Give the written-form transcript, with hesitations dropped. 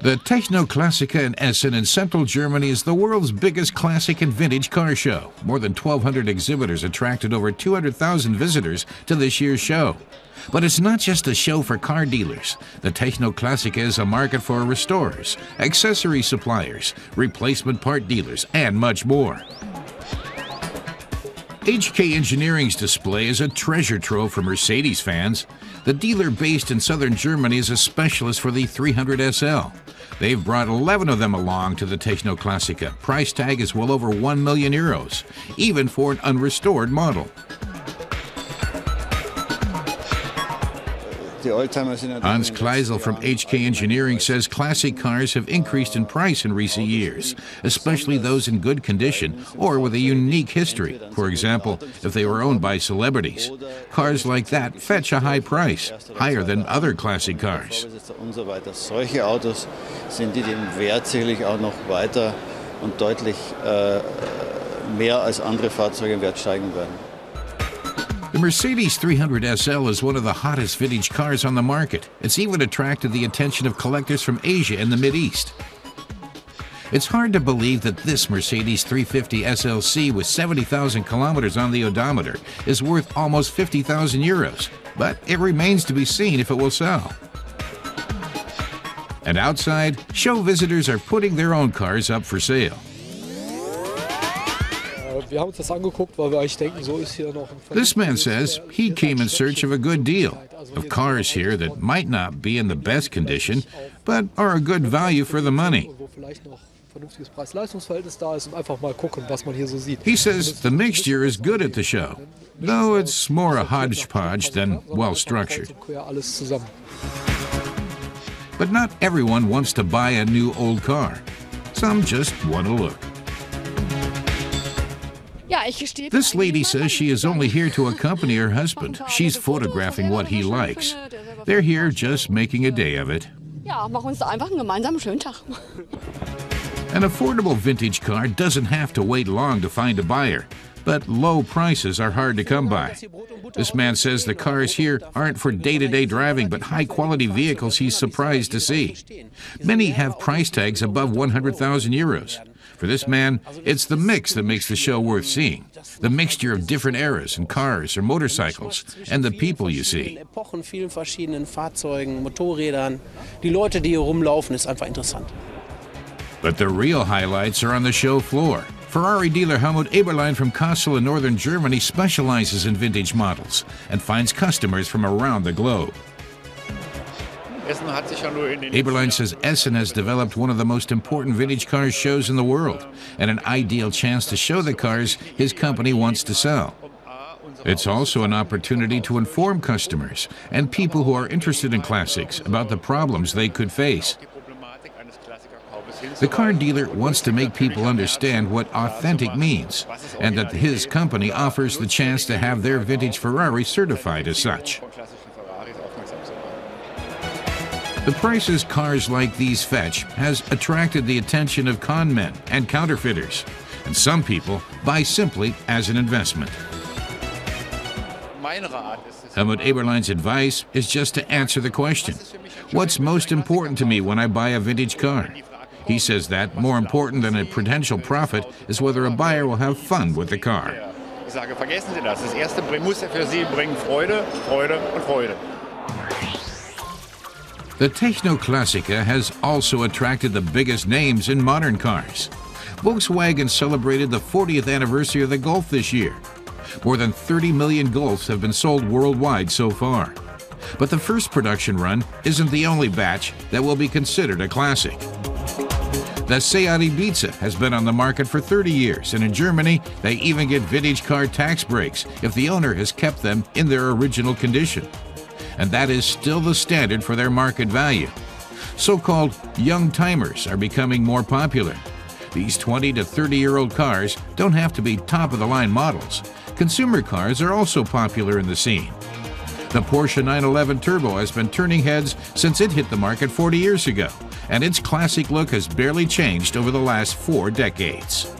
The Techno Classica in Essen in central Germany is the world's biggest classic and vintage car show. More than 1,200 exhibitors attracted over 200,000 visitors to this year's show. But it's not just a show for car dealers. The Techno Classica is a market for restorers, accessory suppliers, replacement part dealers, and much more. HK Engineering's display is a treasure trove for Mercedes fans. The dealer based in southern Germany is a specialist for the 300 SL. They've brought 11 of them along to the Techno Classica. Price tag is well over 1 million euros, even for an unrestored model. Hans Kleisel from HK Engineering says classic cars have increased in price in recent years, especially those in good condition or with a unique history. For example, if they were owned by celebrities. Cars like that fetch a high price, higher than other classic cars. Solche Autos sind die dem Wert sicherlich auch noch weiter und deutlich mehr als andere Fahrzeuge im Wert steigen werden. The Mercedes 300 SL is one of the hottest vintage cars on the market. It's even attracted the attention of collectors from Asia and the Mideast. It's hard to believe that this Mercedes 350 SLC with 70,000 kilometers on the odometer is worth almost 50,000 euros, but it remains to be seen if it will sell. And outside, show visitors are putting their own cars up for sale. This man says he came in search of a good deal, of cars here that might not be in the best condition, but are a good value for the money. He says the mixture is good at the show, though it's more a hodgepodge than well-structured. But not everyone wants to buy a new old car. Some just want to look. This lady says she is only here to accompany her husband. She's photographing what he likes. They're here just making a day of it. An affordable vintage car doesn't have to wait long to find a buyer, but low prices are hard to come by. This man says the cars here aren't for day-to-day driving, but high-quality vehicles he's surprised to see. Many have price tags above 100,000 euros. For this man, it's the mix that makes the show worth seeing. The mixture of different eras and cars or motorcycles, and the people you see. But the real highlights are on the show floor. Ferrari dealer Helmut Eberlein from Kassel in northern Germany specializes in vintage models and finds customers from around the globe. Eberlein says Essen has developed one of the most important vintage car shows in the world and an ideal chance to show the cars his company wants to sell. It's also an opportunity to inform customers and people who are interested in classics about the problems they could face. The car dealer wants to make people understand what authentic means and that his company offers the chance to have their vintage Ferrari certified as such. The prices cars like these fetch has attracted the attention of con men and counterfeiters, and some people buy simply as an investment. Helmut Eberlein's advice is just to answer the question, what's most important to me when I buy a vintage car? He says that more important than a potential profit is whether a buyer will have fun with the car. Ich sage, vergessen Sie das. Das erste muss für Sie bringen Freude, Freude und Freude. The Techno Classica has also attracted the biggest names in modern cars. Volkswagen celebrated the 40th anniversary of the Golf this year. More than 30 million Golfs have been sold worldwide so far. But the first production run isn't the only batch that will be considered a classic. The Seat Ibiza has been on the market for 30 years, and in Germany, they even get vintage car tax breaks if the owner has kept them in their original condition. And that is still the standard for their market value. So-called young timers are becoming more popular. These 20 to 30-year-old cars don't have to be top-of-the-line models. Consumer cars are also popular in the scene. The Porsche 911 Turbo has been turning heads since it hit the market 40 years ago, and its classic look has barely changed over the last 4 decades.